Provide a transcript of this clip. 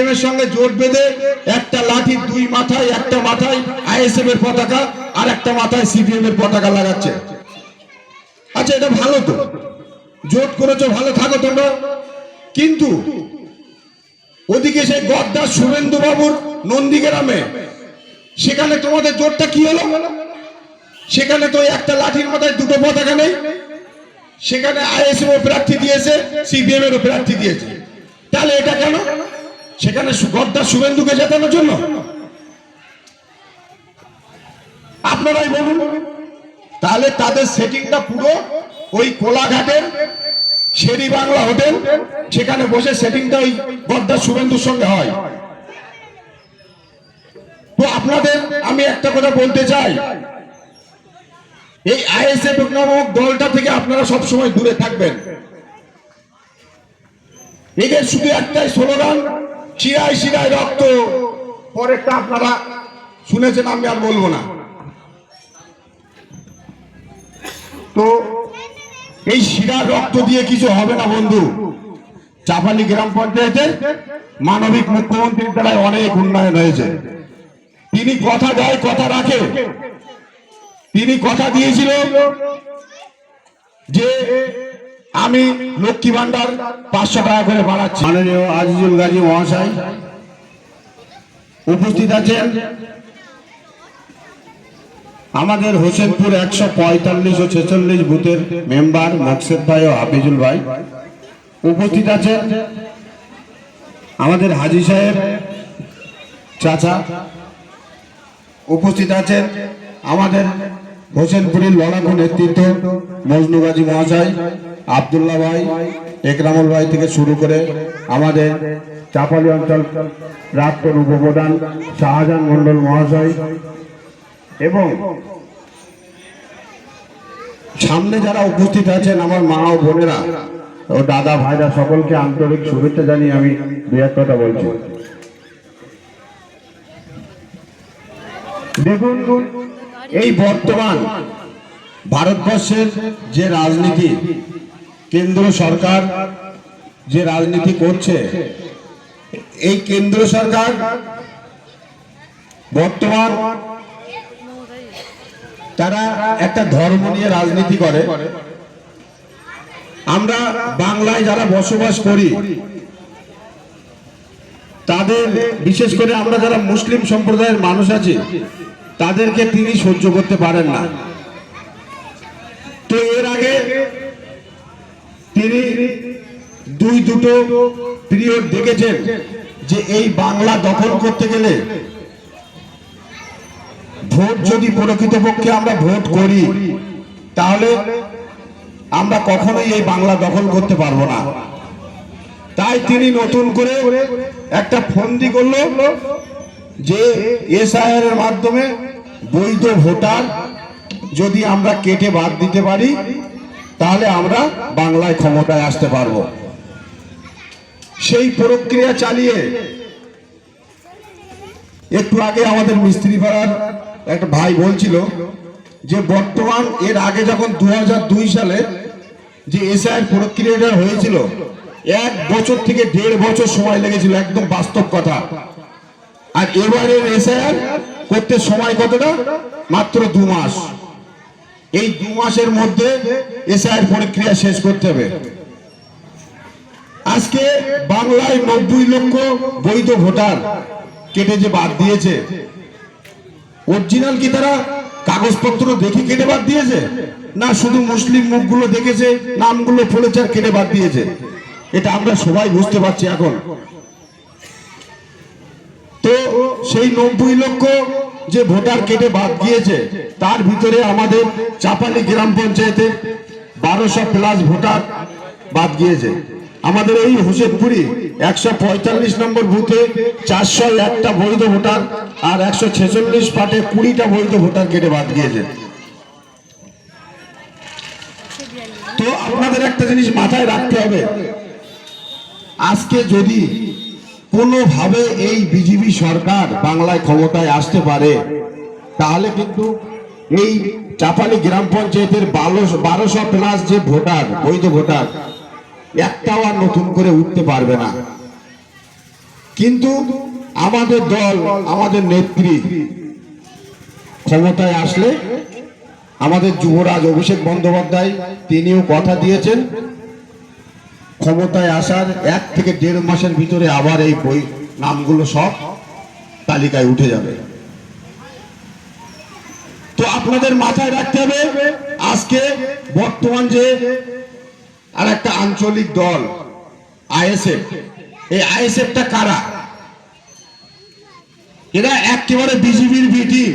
CPM এর সঙ্গে জোট বেঁধে একটা লাঠির দুই মাথায়, একটা মাথায় আইএসএফ এর পতাকা আর একটা মাথায় সিপিএম এর পতাকা লাগাচ্ছে। আচ্ছা, এটা ভালো তো, জোট করেছো, ভালো থাকো তোমরা। কিন্তু ওদিকে সেই গদ্দার শুভেন্দু বাবুর নন্দীগ্রামে, সেখানে তোমাদের জোটটা কি হলো? সেখানে তো একটা লাঠির মাথায় দুটো পতাকা নেই। সেখানে আইএসএফ ও প্রার্থী দিয়েছে, সিপিএম এরও প্রার্থী দিয়েছে। তাহলে এটা কেন? সেখানে গদ্দার শুভেন্দুকে জেতানোর জন্য? আপনারাই বলুন। তাহলে তাদের সেটিংটা পুরো ওই কোলাঘাটের শেরি বাংলা হোটেল, সেখানে বসে সেটিংটা ওই গদ্দার শুভেন্দুর সঙ্গে হয়। তো আপনাদের আমি একটা কথা বলতে চাই, এই আইএসএফ নামক দলটা থেকে আপনারা সবসময় দূরে থাকবেন। এদের শুধু একটাই স্লোগান, শিরায় শিরায় রক্ত। পরেরটা আপনারা শুনেছেন, আমি আর বলবো না। তো এই শিরার রক্ত দিয়ে কিছু হবে না বন্ধু। চাপালি গ্রাম পঞ্চায়েতে মানবিক মুখ্যমন্ত্রীর দ্বারা অনেক উন্নয়ন হয়েছে। তিনি কথা দেয়, কথা রাখে। তিনি কথা দিয়েছিল যে আমি লক্ষ্মী ভান্ডার 500 টাকা করে বাড়াচ্ছি। মাননীয় আজিজুল গাজী মহাশয় উপস্থিত আছেন। আমাদের হোসেনপুর 145 ও 46 বুথের মেম্বার মকসেদ ভাই ও হাফিজুল ভাই উপস্থিত আছেন। আমাদের হাজী সাহেব চাচা উপস্থিত আছেন। আমাদের হোসেনপুরের লড়াকু নেতৃত্ব মজনু গাজী মহাশয়, আব্দুল্লাহ ভাই, একরামুল ভাই থেকে শুরু করে আমাদের চাপালি অঞ্চল প্রাক্তন উপপ্রধান শাহজাহান মন্ডল মহাশয় এবং সামনে যারা উপস্থিত আছেন আমার মা ও বোনেরা ও দাদা ভাইরা, সকলকে আন্তরিক শুভেচ্ছা জানিয়ে আমি দু এক কথা বলছি। দেখুন, এই বর্তমান ভারতবর্ষের যে রাজনীতি, কেন্দ্র সরকার যে রাজনীতি করছে, এই কেন্দ্র সরকার বর্তমান তারা একটা ধর্ম নিয়ে রাজনীতি করে। আমরা বাংলায় যারা বসবাস করি, তাদের বিশেষ করে আমরা যারা মুসলিম সম্প্রদায়ের মানুষ আছি, তাদেরকে তিনি সহ্য করতে পারেন না। তো এর আগে তিনি দুটো পিরিয়ড দেখেছেন যে এই বাংলা দখল করতে গেলে ভোট যদি প্রকৃতপক্ষে আমরা ভোট করি, তাহলে আমরা কখনোই এই বাংলা দখল করতে পারবো না। তাই তিনি নতুন করে একটা ফন্দি করলো যে এসআইআর এর মাধ্যমে বৈধ ভোটার যদি আমরা কেটে বাদ দিতে পারি, তাহলে আমরা বাংলায় ক্ষমতায় আসতে পারবো। সেই প্রক্রিয়া চালিয়ে একটু আগে আমাদের মিস্ত্রি পাড়ার একটা ভাই বলছিল যে বর্তমান এর আগে যখন 2002 সালে যে এসআইআর প্রক্রিয়াটা হয়েছিল, 1 বছর থেকে 1.5 বছর সময় লেগেছিল, একদম বাস্তব কথা। আর এবারের এসআইআর করতে সময় কতটা? মাত্র 2 মাস। এই 2 মাসের মধ্যে এসআইআর প্রক্রিয়া শেষ করতে হবে। আজকে বাংলায় 90 লক্ষ বৈধ ভোটার কেটে যে বাদ দিয়েছে, অরিজিনাল কি তারা কাগজপত্র দেখে কেটে বাদ দিয়েছে, না শুধু মুসলিম মুখগুলো দেখেছে, নামগুলো পড়েছে আর কেটে বাদ দিয়েছে? এটা আমরা সবাই বুঝতে পারছি এখন। তো সেই 90 লক্ষ যে ভোটার কেটে বাদ গিয়েছে, তার ভিতরে আমাদের চাপালি গ্রাম পঞ্চায়েতে 1200+ ভোটার বাদ গিয়েছে। আমাদের এই হোসেনপুরি 145 নম্বর বুথে 401টা বৈধ ভোটার আর 146 পাটে 20টা বৈধ ভোটার কেটে বাদ গিয়েছে। তো আপনাদের একটা জিনিস মাথায় রাখতে হবে, আজকে যদি কোনোভাবে এই বিজেপি সরকার বাংলায় ক্ষমতায় আসতে পারে, তাহলে কিন্তু এই চাপালি গ্রাম পঞ্চায়েতের 1200+ যে ভোটার, বৈধ ভোটার, একটাও আর নতুন করে উঠতে পারবে না। কিন্তু আমাদের দল, আমাদের নেত্রী ক্ষমতায় আসলে আমাদের যুবরাজ অভিষেক বন্দ্যোপাধ্যায় তিনিও কথা দিয়েছেন ক্ষমতায় আসার 1 থেকে 1.5 মাসের ভিতরে আবার এই বই নামগুলো সব তালিকায় উঠে যাবে। তো আপনাদের মাথায় রাখতে হবে আজকে বর্তমান যে আর একটা আঞ্চলিক দল আইএসএফ, এই আইএসএফটা কারা? এরা একেবারে বিজেপির বি টিম।